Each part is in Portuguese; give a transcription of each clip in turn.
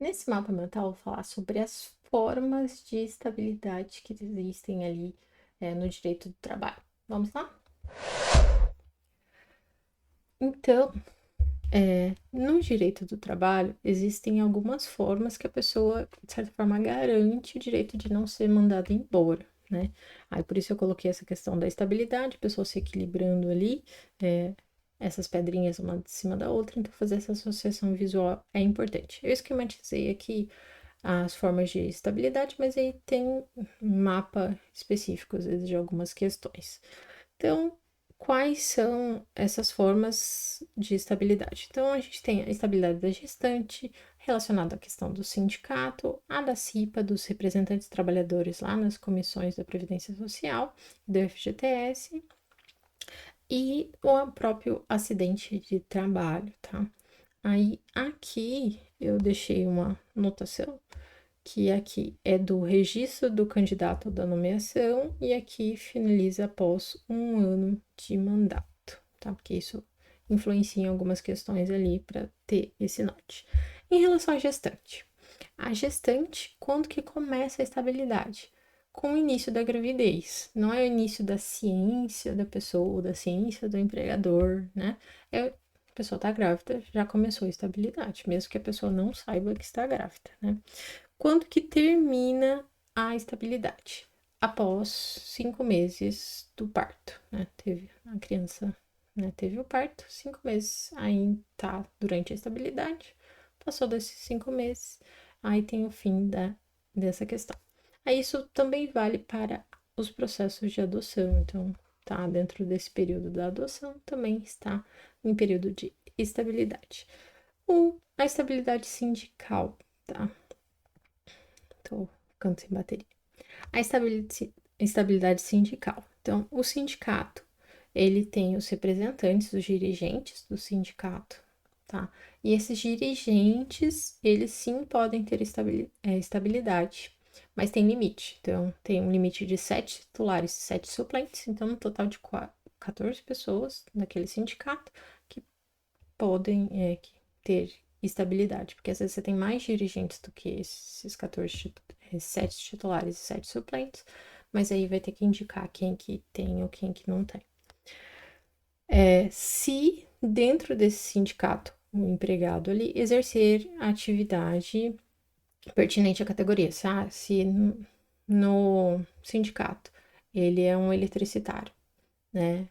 Nesse mapa mental, eu vou falar sobre as formas de estabilidade que existem ali no direito do trabalho. Vamos lá? Então, no direito do trabalho, existem algumas formas que a pessoa, de certa forma, garante o direito de não ser mandada embora, né? Aí, por isso eu coloquei essa questão da estabilidade, a pessoa se equilibrando ali, essas pedrinhas uma de cima da outra, então fazer essa associação visual é importante. Eu esquematizei aqui as formas de estabilidade, mas aí tem um mapa específico, às vezes, de algumas questões. Então, quais são essas formas de estabilidade? Então, a gente tem a estabilidade da gestante, relacionada à questão do sindicato, a da CIPA, dos representantes trabalhadores lá nas comissões da Previdência Social, do FGTS, e o próprio acidente de trabalho, tá? Aí, aqui eu deixei uma anotação que aqui é do registro do candidato da nomeação e aqui finaliza após um ano de mandato, tá? Porque isso influencia em algumas questões ali para ter esse norte. Em relação à gestante, quando que começa a estabilidade? Com o início da gravidez, não é o início da ciência da pessoa, da ciência do empregador, né? A pessoa está grávida, já começou a estabilidade, mesmo que a pessoa não saiba que está grávida, né? Quando que termina a estabilidade? Após 5 meses do parto, né? Teve a criança, né? Teve o parto, 5 meses, aí tá durante a estabilidade, passou desses 5 meses, aí tem o fim dessa questão. Aí isso também vale para os processos de adoção, então tá dentro desse período da adoção, também está em período de estabilidade. A estabilidade sindical, tá? Tô ficando sem bateria. A estabilidade sindical. Então, o sindicato, ele tem os representantes, os dirigentes do sindicato, tá? E esses dirigentes, eles sim podem ter estabilidade, mas tem limite. Então, tem um limite de 7 titulares e 7 suplentes, então, um total de 14 pessoas naquele sindicato que podem ter estabilidade, porque às vezes você tem mais dirigentes do que esses 7 titulares e 7 suplentes, mas aí vai ter que indicar quem que tem ou quem que não tem. Se dentro desse sindicato o empregado ali exercer atividade pertinente à categoria, se no sindicato ele é um eletricitário, né?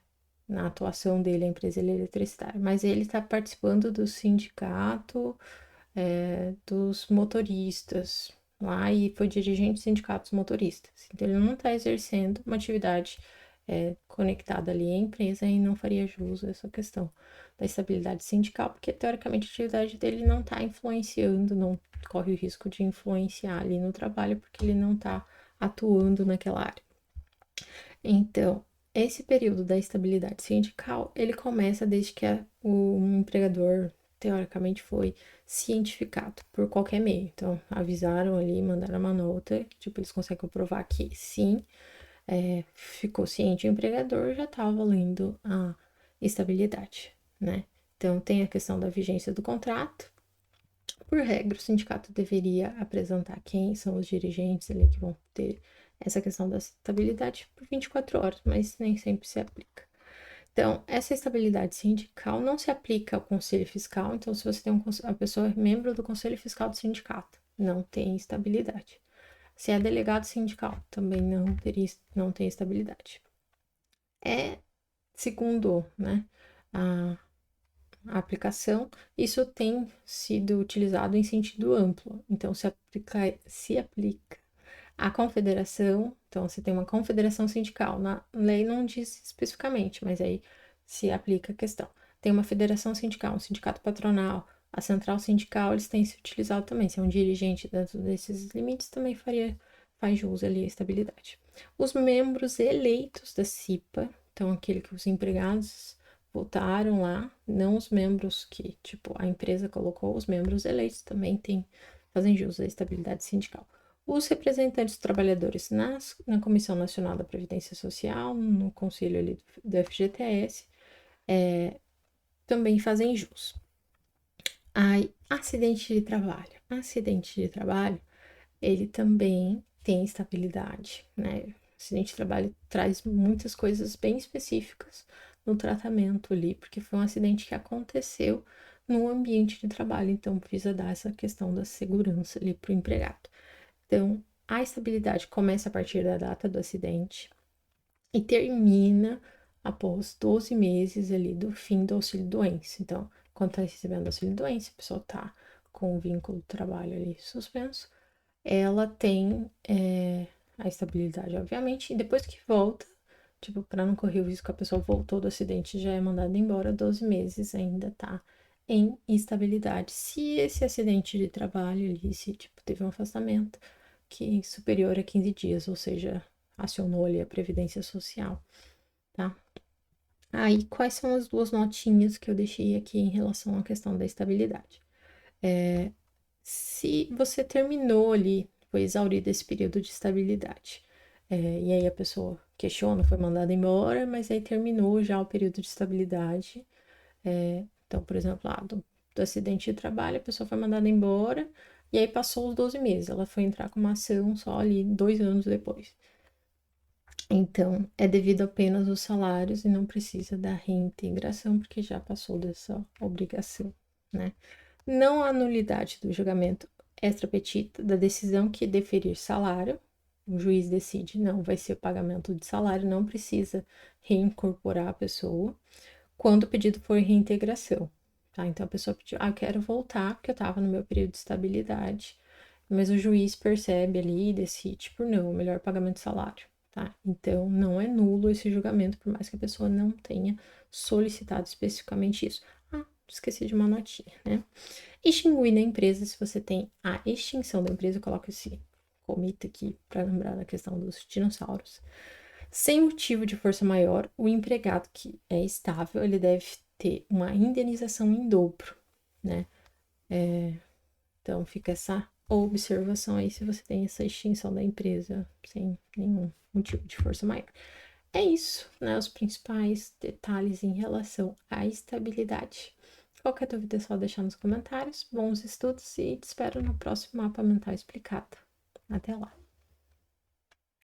Na atuação dele, a empresa ele é eletricitária, mas ele está participando do sindicato dos motoristas lá e foi dirigente do sindicato dos motoristas. Então, ele não está exercendo uma atividade conectada ali à empresa e não faria jus a essa questão da estabilidade sindical, porque teoricamente a atividade dele não está influenciando, não corre o risco de influenciar ali no trabalho, porque ele não está atuando naquela área. Então, esse período da estabilidade sindical, ele começa desde que o empregador, teoricamente, foi cientificado por qualquer meio. Então, avisaram ali, mandaram uma nota, tipo, eles conseguem comprovar que sim, ficou ciente o empregador, já estava valendo a estabilidade, né? Então, tem a questão da vigência do contrato. Por regra, o sindicato deveria apresentar quem são os dirigentes ali que vão ter essa questão da estabilidade por 24 horas, mas nem sempre se aplica. Então, essa estabilidade sindical não se aplica ao conselho fiscal. Então, se você tem a pessoa é membro do conselho fiscal do sindicato, não tem estabilidade. Se é delegado sindical, também não tem estabilidade. Segundo, né, a a aplicação, isso tem sido utilizado em sentido amplo. Então, se aplica à confederação, então você tem uma confederação sindical, na lei não diz especificamente, mas aí se aplica a questão. Tem uma federação sindical, um sindicato patronal, a central sindical, eles têm se utilizado também. Se é um dirigente dentro desses limites, também faz jus ali à estabilidade. Os membros eleitos da CIPA, então aquele que os empregados votaram lá, não os membros que, tipo, a empresa colocou, os membros eleitos também fazem jus à estabilidade sindical. Os representantes dos trabalhadores na Comissão Nacional da Previdência Social, no Conselho ali do FGTS, também fazem jus. Aí, acidente de trabalho. Acidente de trabalho, ele também tem estabilidade, né? Acidente de trabalho traz muitas coisas bem específicas no tratamento ali, porque foi um acidente que aconteceu no ambiente de trabalho, então precisa dar essa questão da segurança ali para o empregado. Então, a estabilidade começa a partir da data do acidente e termina após 12 meses ali do fim do auxílio-doença. Então, quando está recebendo auxílio-doença, a pessoa está com o vínculo do trabalho ali suspenso, ela tem a estabilidade, obviamente, e depois que volta, tipo, para não correr o risco que a pessoa voltou do acidente e já é mandada embora, 12 meses ainda tá em estabilidade. Se esse acidente de trabalho ali, se tipo, teve um afastamento que é superior a 15 dias, ou seja, acionou ali a Previdência Social, tá? Aí, quais são as duas notinhas que eu deixei aqui em relação à questão da estabilidade? Se você terminou ali, foi exaurido esse período de estabilidade, e aí a pessoa questiona, foi mandada embora, mas aí terminou já o período de estabilidade. Então, por exemplo, do acidente de trabalho, a pessoa foi mandada embora, e aí passou os 12 meses, ela foi entrar com uma ação só ali 2 anos depois. Então, é devido apenas aos salários e não precisa da reintegração, porque já passou dessa obrigação, né? Não há nulidade do julgamento extra-petita da decisão que deferir salário. O juiz decide, não, vai ser o pagamento de salário, não precisa reincorporar a pessoa quando o pedido for reintegração, tá? Então a pessoa pediu, eu quero voltar porque eu estava no meu período de estabilidade, mas o juiz percebe ali e decide por não, o melhor pagamento de salário, tá? Então não é nulo esse julgamento, por mais que a pessoa não tenha solicitado especificamente isso. Esqueci de uma notinha, né? Extinguir na empresa, se você tem a extinção da empresa, coloca esse comita aqui para lembrar da questão dos dinossauros. Sem motivo de força maior, o empregado que é estável, ele deve ter uma indenização em dobro, né? Então fica essa observação aí se você tem essa extinção da empresa sem nenhum motivo de força maior. É isso, né? Os principais detalhes em relação à estabilidade. Qualquer dúvida é só deixar nos comentários. Bons estudos e te espero no próximo mapa mental explicado. Até lá!